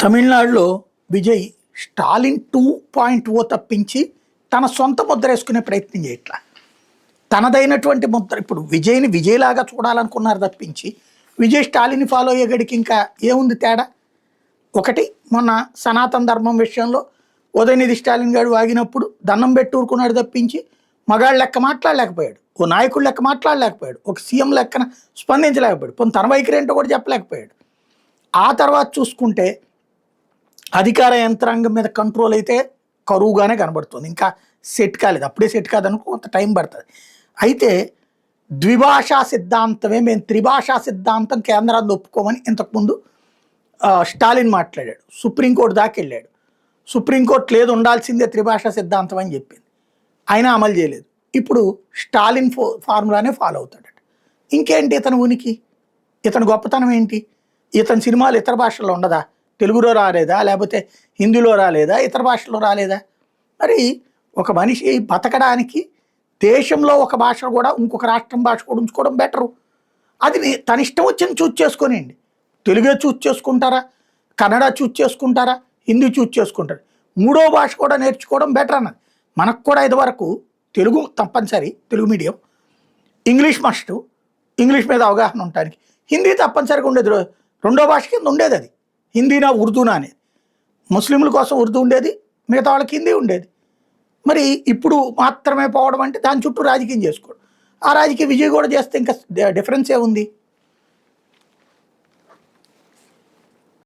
తమిళనాడులో విజయ్ స్టాలిన్ 2.0 తప్పించి తన సొంత ముద్ర వేసుకునే ప్రయత్నం చేయట్లా. తనదైనటువంటి ముద్ర ఇప్పుడు విజయ్ని విజయ్లాగా చూడాలనుకున్నారు తప్పించి విజయ్ స్టాలిన్ని ఫాలో అయ్యేగడికి ఇంకా ఏముంది తేడా? ఒకటి, మొన్న సనాతన ధర్మం విషయంలో ఉదయనిధి స్టాలిన్ గారు వాగినప్పుడు దండం పెట్టి ఊరుకున్నాడు తప్పించి మగాళ్ళ లెక్క మాట్లాడలేకపోయాడు, ఓ నాయకుడు లెక్క మాట్లాడలేకపోయాడు, ఒక సీఎం లెక్కన స్పందించలేకపోయాడు, పోనీ తన వైఖరి ఏంటో కూడా చెప్పలేకపోయాడు. ఆ తర్వాత చూసుకుంటే అధికార యంత్రాంగం మీద కంట్రోల్ అయితే కరువుగానే కనబడుతుంది. ఇంకా సెట్ కాలేదు, అప్పుడే సెట్ కాదనుకో కొంత టైం పడుతుంది. అయితే ద్విభాషా సిద్ధాంతమే, మేము త్రిభాషా సిద్ధాంతం కేంద్రాన్ని ఒప్పుకోమని ఇంతకుముందు స్టాలిన్ మాట్లాడాడు. సుప్రీంకోర్టు దాకా వెళ్ళాడు. సుప్రీంకోర్టు లేదు, ఉండాల్సిందే త్రిభాషా సిద్ధాంతం అని చెప్పింది, అయినా అమలు చేయలేదు. ఇప్పుడు స్టాలిన్ ఫార్ములానే ఫాలో అవుతాడట. ఇంకేంటి ఇతను ఉనికి, ఇతని గొప్పతనం ఏంటి? ఇతని సినిమాలు ఇతర భాషల్లో ఉండదా? తెలుగులో రాలేదా? లేకపోతే హిందీలో రాలేదా? ఇతర భాషలో రాలేదా? మరి ఒక మనిషి బతకడానికి దేశంలో ఒక భాష కూడా ఇంకొక రాష్ట్రం భాష కూడా ఉంచుకోవడం బెటరు. అది తన ఇష్టం వచ్చింది చూజ్ చేసుకొనియండి. తెలుగే చూజ్ చేసుకుంటారా, కన్నడ చూజ్ చేసుకుంటారా, హిందీ చూజ్ చేసుకుంటారు, మూడో భాష కూడా నేర్చుకోవడం బెటర్ అన్నది. మనకు కూడా ఇదివరకు తెలుగు తప్పనిసరి, Telugu medium, English must, English మీద అవగాహన ఉండటానికి, హిందీ తప్పనిసరిగా ఉండేది, రెండో భాష కింద ఉండేది. అది హిందీనా ఉర్దూనా అనేది. ముస్లింల కోసం ఉర్దూ ఉండేది, మిగతా వాళ్ళకి హిందీ ఉండేది. మరి ఇప్పుడు మాత్రమే పోవడం అంటే దాని చుట్టూ రాజకీయం చేసుకోవడం. ఆ రాజకీయ విజయ్ కూడా చేస్తే ఇంకా డిఫరెన్స్ ఏముంది?